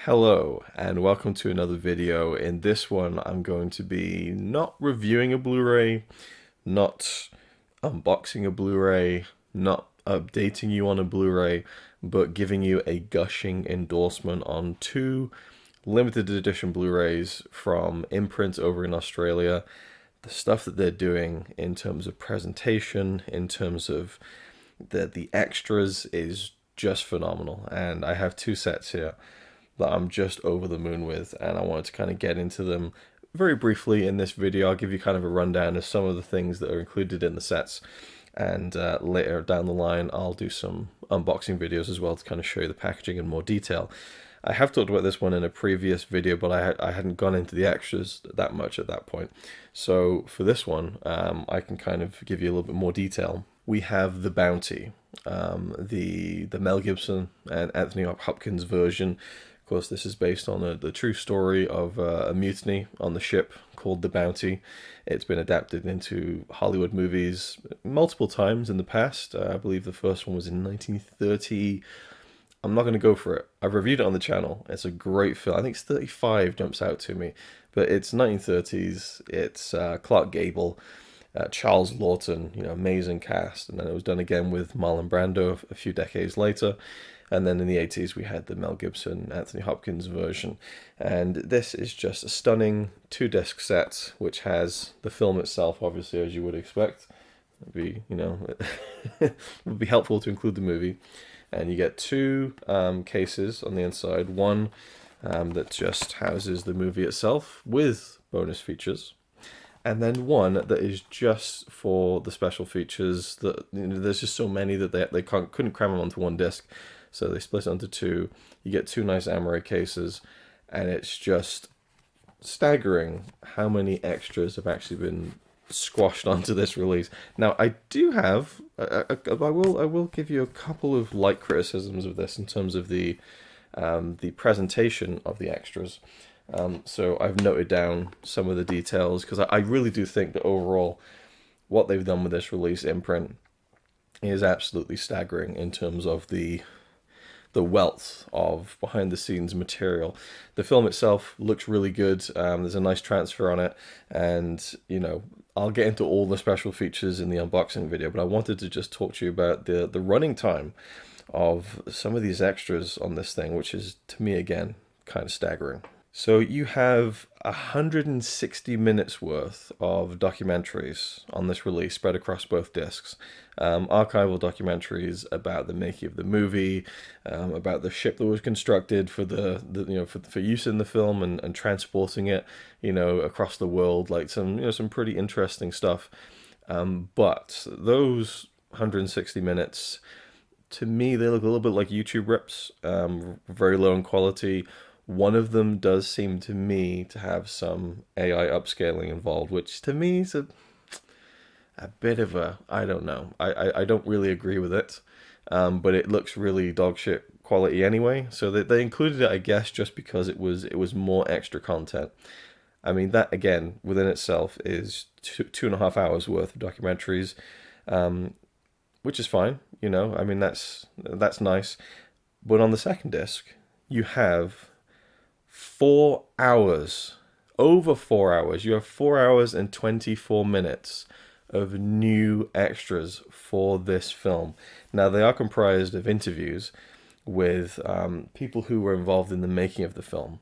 Hello and welcome to another video. In this one I'm going to be not reviewing a Blu-ray, not unboxing a Blu-ray, not updating you on a Blu-ray, but giving you a gushing endorsement on two limited edition Blu-rays from Imprint over in Australia. The stuff that they're doing in terms of presentation, in terms of the extras is just phenomenal, and I have two sets here that I'm just over the moon with, and I wanted to kind of get into them very briefly in this video. I'll give you kind of a rundown of some of the things that are included in the sets, and later down the line I'll do some unboxing videos as well to kind of show you the packaging in more detail. I have talked about this one in a previous video, but I hadn't gone into the extras that much at that point. So for this one, I can kind of give you a little bit more detail. We have The Bounty, the Mel Gibson and Anthony Hopkins version. Of course, this is based on the true story of a mutiny on the ship called The Bounty. It's been adapted into Hollywood movies multiple times in the past. I believe the first one was in 1930. I'm not going to go for it. I've reviewed it on the channel. It's a great film. I think it's 35 jumps out to me. But it's 1930s. It's Clark Gable, Charles Lawton, amazing cast. And then it was done again with Marlon Brando a few decades later. And then in the 80s, we had the Mel Gibson, Anthony Hopkins version. And this is just a stunning two-disc set, which has the film itself, obviously, as you would expect. It'd be, it would be helpful to include the movie. And you get two cases on the inside. One that just houses the movie itself with bonus features. And then one that is just for the special features. That there's just so many that they couldn't cram them onto one disc. So they split it onto two. You get two nice Amaray cases. And it's just staggering how many extras have actually been squashed onto this release. Now I do have I will give you a couple of light criticisms of this in terms of the presentation of the extras. So I've noted down some of the details because I really do think that overall what they've done with this release, Imprint, is absolutely staggering in terms of the wealth of behind the scenes material. The film itself looks really good. There's a nice transfer on it, and I'll get into all the special features in the unboxing video, but I wanted to just talk to you about the running time of some of these extras on this thing, which is, to me, again, kind of staggering. So you have 160 minutes worth of documentaries on this release spread across both discs. Archival documentaries about the making of the movie, about the ship that was constructed for for use in the film and transporting it, across the world, like some pretty interesting stuff. But those 160 minutes, to me, they look a little bit like YouTube rips, very low in quality. One of them does seem to me to have some AI upscaling involved, which to me is a bit of I don't know. I don't really agree with it, but it looks really dog shit quality anyway. So they included it, I guess, just because it was more extra content. I mean, that again within itself is 2.5 hours worth of documentaries, which is fine. I mean that's nice. But on the second disc, you have 4 hours, over 4 hours. You have 4 hours and 24 minutes of new extras for this film. Now, they are comprised of interviews with people who were involved in the making of the film.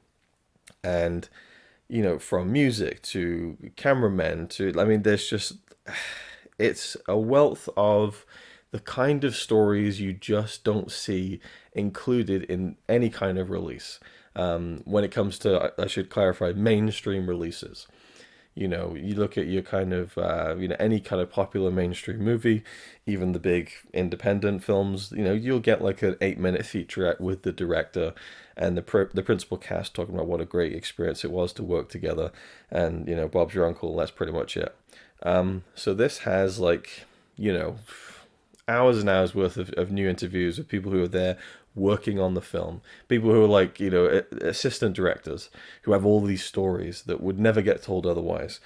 And, from music to cameramen to, I mean, it's a wealth of the kind of stories you just don't see included in any kind of release. When it comes to, I should clarify, mainstream releases. You look at your kind of, any kind of popular mainstream movie, even the big independent films, you'll get like an 8-minute featurette with the director and the principal cast talking about what a great experience it was to work together. And, Bob's your uncle, that's pretty much it. So this has hours and hours worth of new interviews with people who are there working on the film, people who are assistant directors who have all these stories that would never get told otherwise.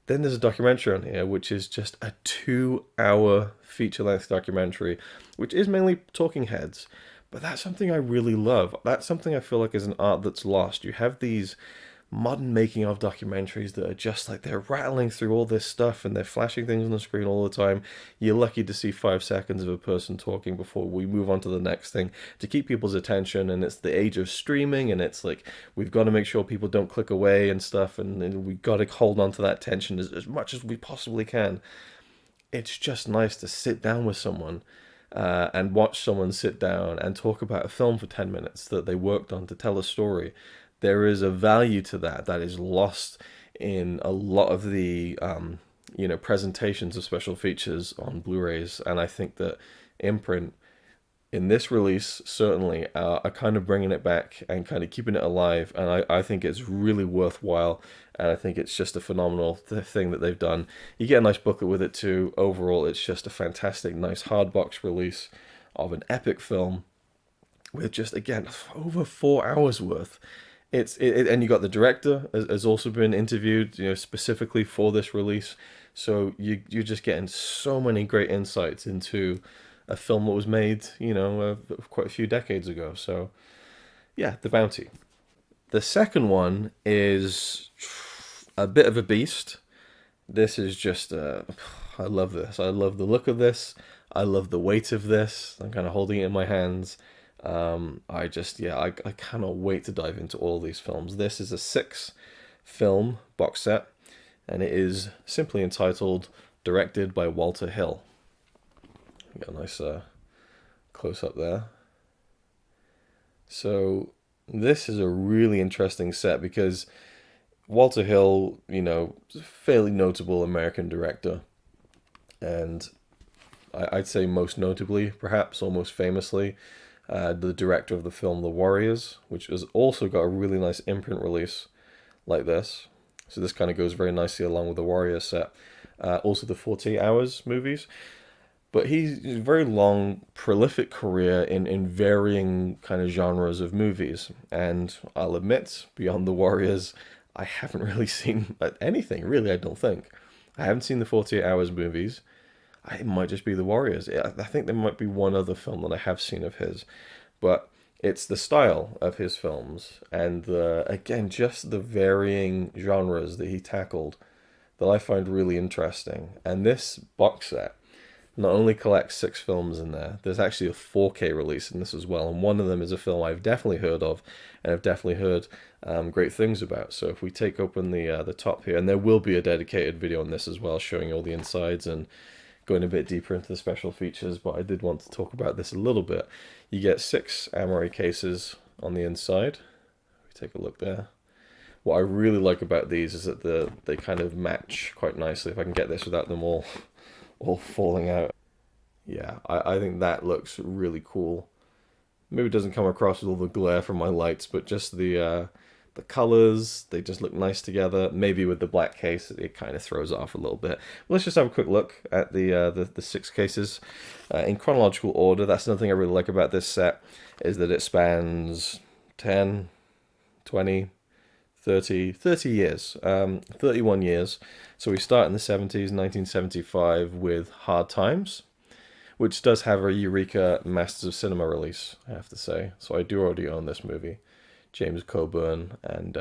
Then there's a documentary on here which is just a 2-hour feature-length documentary, which is mainly talking heads, But that's something I really love. That's something I feel like is an art that's lost. You have these modern making of documentaries that are just like they're rattling through all this stuff and they're flashing things on the screen all the time. You're lucky to see 5 seconds of a person talking before we move on to the next thing to keep people's attention. And it's the age of streaming, and it's like we've got to make sure people don't click away and stuff, and we've got to hold on to that tension as much as we possibly can. It's just nice to sit down with someone and watch someone sit down and talk about a film for 10 minutes that they worked on to tell a story. There is a value to that that is lost in a lot of the presentations of special features on Blu-rays, and I think that Imprint in this release certainly are kind of bringing it back and kind of keeping it alive, and I think it's really worthwhile, and I think it's just a phenomenal thing that they've done. You get a nice booklet with it too. Overall, it's just a fantastic, nice hardbox release of an epic film with just, again, over 4 hours worth. And you got the director has also been interviewed, specifically for this release. So you're just getting so many great insights into a film that was made, quite a few decades ago. So yeah, The Bounty. The second one is a bit of a beast. This is just, I love this. I love the look of this. I love the weight of this. I'm kind of holding it in my hands. I cannot wait to dive into all these films. This is a 6-film box set, and it is simply entitled Directed by Walter Hill. Got a nice close up there. So this is a really interesting set because Walter Hill, fairly notable American director, and I'd say most notably, perhaps almost famously, the director of the film The Warriors, which has also got a really nice imprint release like this. So this kind of goes very nicely along with the Warriors set. Also the 48 Hours movies. But he's a very long, prolific career in varying kind of genres of movies. And I'll admit, beyond The Warriors, I haven't really seen anything, really, I don't think. I haven't seen the 48 Hours movies. It might just be The Warriors. I think there might be one other film that I have seen of his. But it's the style of his films and, again, just the varying genres that he tackled that I find really interesting. And this box set not only collects 6 films in there, there's actually a 4K release in this as well. And one of them is a film I've definitely heard of and I've definitely heard great things about. So if we take open the top here, and there will be a dedicated video on this as well, showing all the insides and going a bit deeper into the special features, but I did want to talk about this a little bit. You get 6 Amory cases on the inside. We take a look there. What I really like about these is that they kind of match quite nicely. If I can get this without them all falling out. Yeah, I think that looks really cool. Maybe it doesn't come across with all the glare from my lights, but just the colors, they just look nice together. Maybe with the black case, it kind of throws it off a little bit. Let's just have a quick look at the 6 cases in chronological order. That's another thing I really like about this set, is that it spans 10, 20, 30 years, 31 years. So we start in the 70s, 1975, with Hard Times, which does have a Eureka Masters of Cinema release, I have to say. So I do already own this movie. James Coburn and,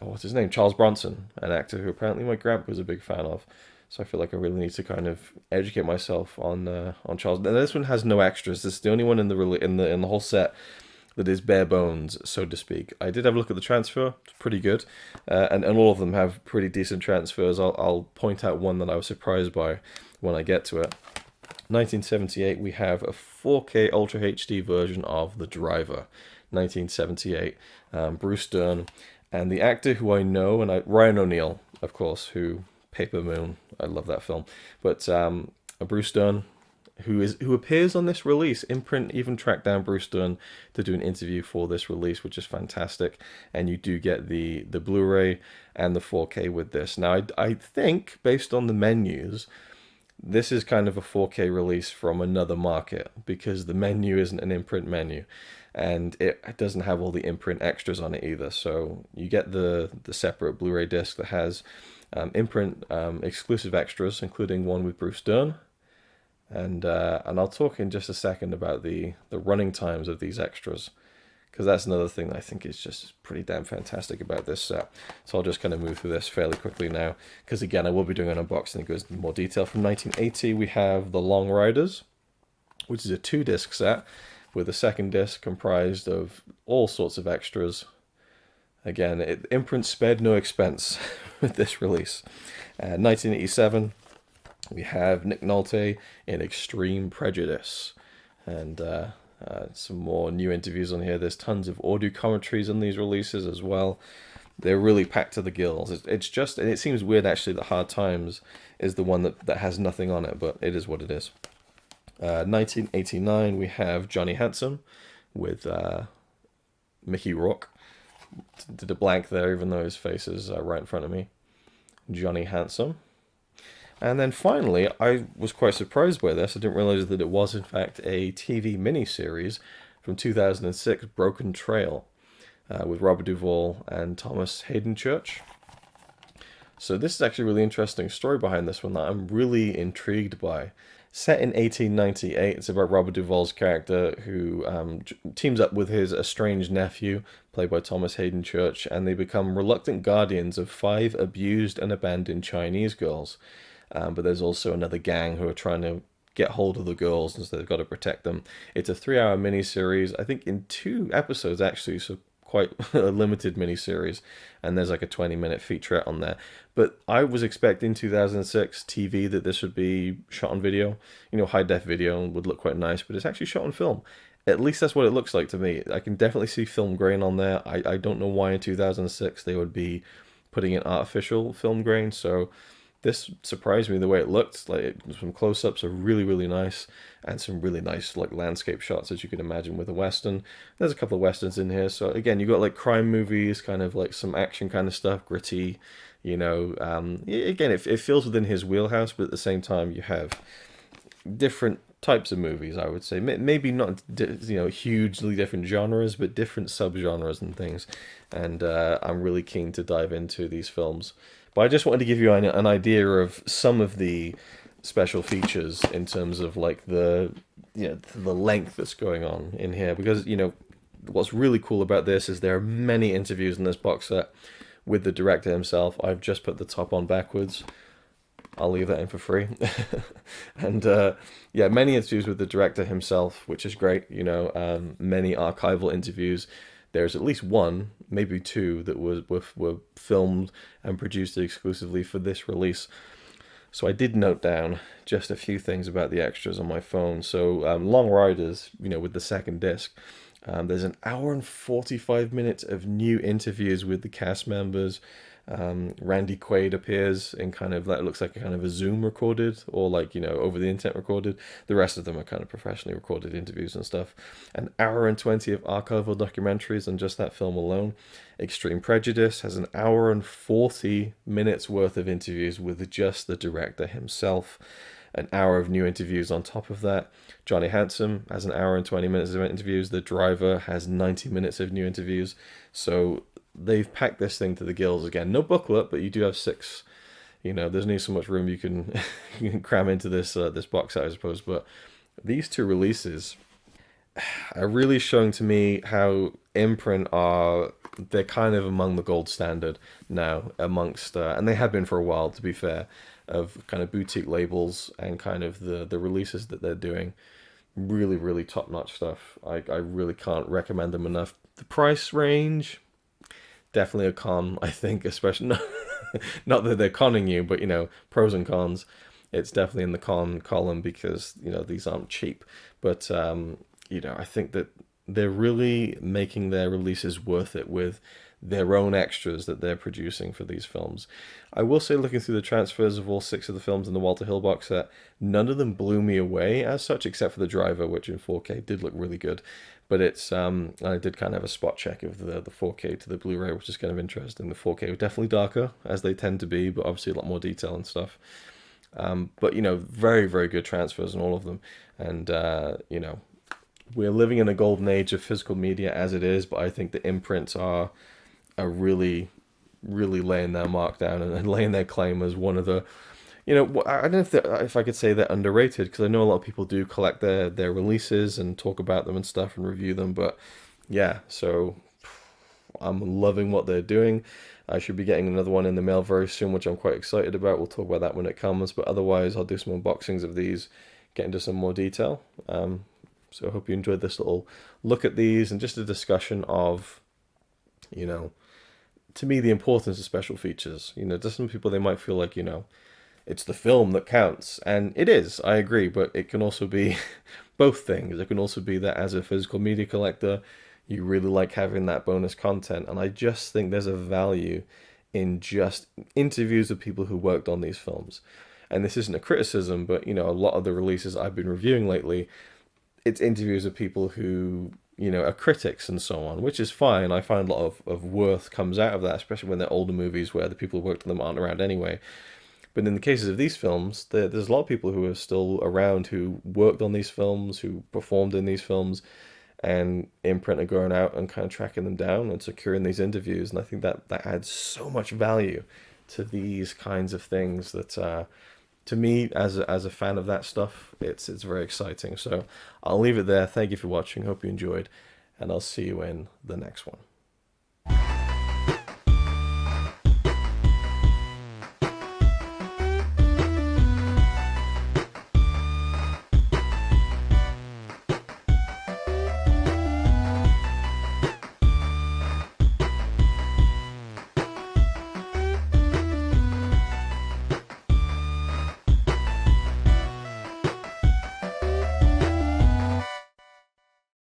what's his name? Charles Bronson, an actor who apparently my grandpa was a big fan of. So I feel like I really need to kind of educate myself on Charles. And this one has no extras. This is the only one in the whole set that is bare bones, so to speak. I did have a look at the transfer. It's pretty good. And all of them have pretty decent transfers. I'll point out one that I was surprised by when I get to it. 1978, we have a 4K Ultra HD version of The Driver. 1978, Bruce Dern. And the actor who I know, Ryan O'Neal, of course, who Paper Moon, I love that film. But Bruce Dern, who appears on this release. Imprint even tracked down Bruce Dern to do an interview for this release, which is fantastic. And you do get the Blu-ray and the 4K with this. Now, I think, based on the menus, this is kind of a 4K release from another market, because the menu isn't an Imprint menu. And it doesn't have all the Imprint extras on it either. So you get the separate Blu-ray disc that has Imprint exclusive extras, including one with Bruce Dern. And I'll talk in just a second about the running times of these extras, because that's another thing that I think is just pretty damn fantastic about this set. So I'll just kind of move through this fairly quickly now, because again, I will be doing an unboxing that goes into more detail. From 1980, we have The Long Riders, which is a 2-disc set with a second disc comprised of all sorts of extras. Again, Imprint spared no expense with this release. 1987, we have Nick Nolte in Extreme Prejudice, and some more new interviews on here. There's tons of audio commentaries on these releases as well. They're really packed to the gills. It's just, and it seems weird actually that Hard Times is the one that has nothing on it, but it is what it is. 1989, we have Johnny Handsome with Mickey Rourke. Did a blank there, even though his face is right in front of me. Johnny Handsome. And then finally, I was quite surprised by this. I didn't realize that it was, in fact, a TV miniseries from 2006, Broken Trail, with Robert Duvall and Thomas Hayden Church. So this is actually a really interesting story behind this one that I'm really intrigued by. Set in 1898, it's about Robert Duvall's character who teams up with his estranged nephew, played by Thomas Hayden Church, and they become reluctant guardians of 5 abused and abandoned Chinese girls. But there's also another gang who are trying to get hold of the girls, and so they've got to protect them. It's a 3-hour miniseries, I think in 2 episodes actually, so quite a limited miniseries, and there's like a 20-minute featurette on there. But I was expecting 2006 TV that this would be shot on video, high-def video, and would look quite nice, but it's actually shot on film. At least that's what it looks like to me. I can definitely see film grain on there. I don't know why in 2006 they would be putting in artificial film grain, so this surprised me the way it looked. Like, some close-ups are really, really nice, and some really nice like landscape shots, as you can imagine with a western. There's a couple of westerns in here, so again, you got like crime movies, kind of like some action kind of stuff, gritty. Again, it feels within his wheelhouse, but at the same time, you have different types of movies. I would say maybe not hugely different genres, but different subgenres and things. And I'm really keen to dive into these films. But I just wanted to give you an idea of some of the special features in terms of like the length that's going on in here, because what's really cool about this is there are many interviews in this box set with the director himself. I've just put the top on backwards. I'll leave that in for free. And many interviews with the director himself, which is great. Many archival interviews. There's at least 1, maybe 2, that were filmed and produced exclusively for this release. So I did note down just a few things about the extras on my phone. So Long Riders, with the second disc, there's an hour and 45 minutes of new interviews with the cast members. Randy Quaid appears in kind of that looks like a kind of a Zoom recorded, or like over the internet recorded. The rest of them are kind of professionally recorded interviews and stuff. An hour and 20 of archival documentaries on just that film alone. Extreme Prejudice has an hour and 40 minutes worth of interviews with just the director himself. An hour of new interviews on top of that. Johnny Handsome has an hour and 20 minutes of interviews. The Driver has 90 minutes of new interviews. So they've packed this thing to the gills again. No booklet, but you do have 6. There's only so much room you can cram into this box set, I suppose. But these 2 releases are really showing to me how Imprint they're kind of among the gold standard now amongst, and they have been for a while, to be fair, of kind of boutique labels and kind of the releases that they're doing. Really, really top-notch stuff. I really can't recommend them enough. The price range, definitely a con, I think, especially not that they're conning you, but pros and cons. It's definitely in the con column because these aren't cheap. But I think that they're really making their releases worth it with their own extras that they're producing for these films. I will say, looking through the transfers of all 6 of the films in the Walter Hill box set, none of them blew me away as such, except for The Driver, which in 4K did look really good. But it's I did kind of have a spot check of the 4K to the Blu-ray, which is kind of interesting. The 4K was definitely darker, as they tend to be, but obviously a lot more detail and stuff. But very, very good transfers in all of them. And we're living in a golden age of physical media as it is, but I think the imprints are really, really laying their mark down and laying their claim as one of the I don't know if I could say they're underrated, because I know a lot of people do collect their releases and talk about them and stuff and review them. But yeah, so I'm loving what they're doing. I should be getting another one in the mail very soon, which I'm quite excited about. We'll talk about that when it comes. But otherwise, I'll do some unboxings of these, get into some more detail. So I hope you enjoyed this little look at these and just a discussion of, you know, to me, the importance of special features. To some people, they might feel like, it's the film that counts. And it is, I agree, but it can also be both things. It can also be that as a physical media collector, you really like having that bonus content. And I just think there's a value in just interviews of people who worked on these films. And this isn't a criticism, but a lot of the releases I've been reviewing lately, it's interviews of people who, are critics and so on, which is fine. I find a lot of worth comes out of that, especially when they're older movies where the people who worked on them aren't around anyway. But in the cases of these films, there's a lot of people who are still around who worked on these films, who performed in these films, and Imprint are going out and kind of tracking them down and securing these interviews. And I think that adds so much value to these kinds of things that, to me, as a fan of that stuff, it's very exciting. So I'll leave it there. Thank you for watching. Hope you enjoyed, and I'll see you in the next one.